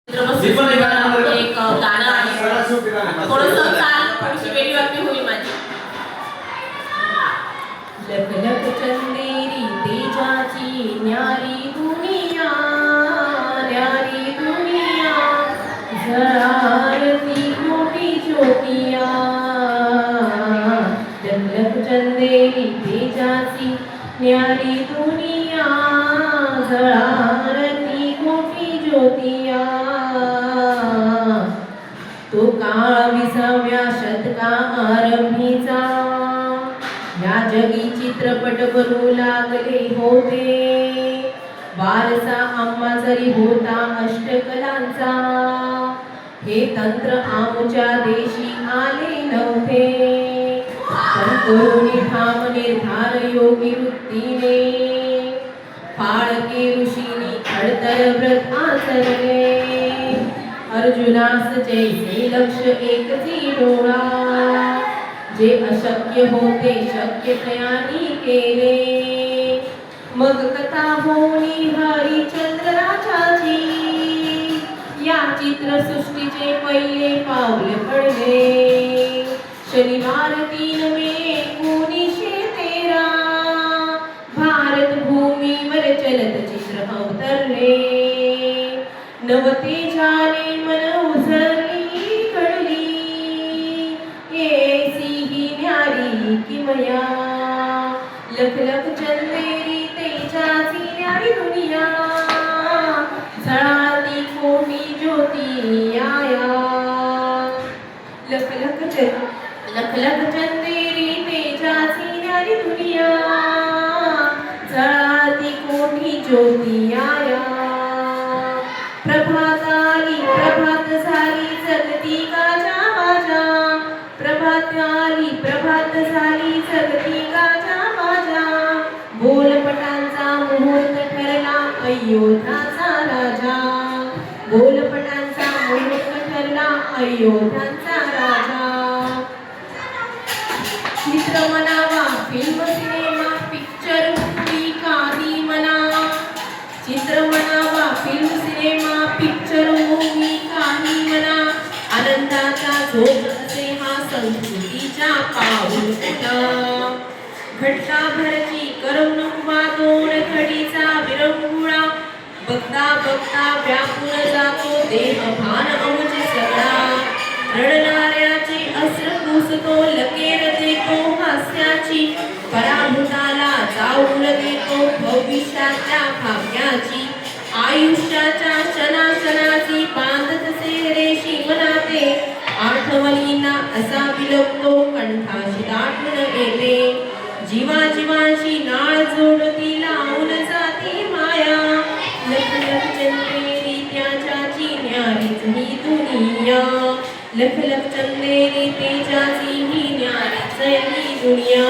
एक गाणं आहे थोडंसं चाल थोडीशी वेगळी वाटणी होईल माझी. लख लख चंदेरी तेजाची न्यारी दुनिया झळाळती मोठी ज्योतिया. लख लख चंदेरी तेजाची न्यारी दुनिया झळाळती मोठी ज्योतिया. तो काळ 20व्या शतका आरंभीचा या जगी चित्रपट बनू लागले होते. वारसा आम्हा जरी होता अष्टकलांचा हे तंत्र आमच्या देशी आले नव्हते. पण करुणी ठाम निर्धार योगी वृत्तीने फाळके ऋषींनी खडतर व्रत आचरले. अर्जुनास जैसे लक्ष एकची डोळा जे अशक्य होते शक्य तयानी केले. मग कथा होणी हरिश्चंद्राची या चित्रसृष्टीचे पहिले पाऊल पडले. शनिवार 3 मे 1913 भारत भूमीवर चलचित्र अवतरले. नवतेजाने मन उजळली घडली ऐसी ही न्यारी किमया. लख लख चंदेरी तेजाची न्यारी दुनिया झळाळती कोटी ज्योती आया. लख लख चंदेरी तेजाची न्यारी दुनिया झळाळती कोटी ज्योती आया. प्रभात झाली जगती गाजा माझ्या. प्रभात झाली जगती गाजा माझ्या. बोलपटांचा मुहूर्त ठरला अयोध्याचा राजा. बोलपटांचा मुहूर्त ठरला अयोध्याचा राजा. चित्र म्हणावा फिल्म सिनेमा पिक्चर मूवी काही म्हणा. चित्र म्हणावा फिल्म सिनेमा पिक्चर मूवी काही म्हणा. आनंदाचा झोप असे हा संस्कृतीचा पाऊल उठा. घटका भरची करमणूक दोन घडीचा विरंगुळा. बघता बघता व्यापून जातो देह भान अमुच सगळा. रडणाऱ्याचे अस्र पुसतो लकेर देतो हास्याची. पराभूताला जाऊन देतो भविष्याच्या भाग्याची. आयुष्याच्या क्षणाक्षणाची बांधत रेशी मनाते. आठवणींना असा विलपतो कंठाशी दाटून येते. जीवांशी नाळ जोडती लावून जाती माया. लख लख चंदेरी त्याच्याची न्यारीच ही दुनिया. लख लख चंदेरी तेजाची ही न्यारीच ही दुनिया.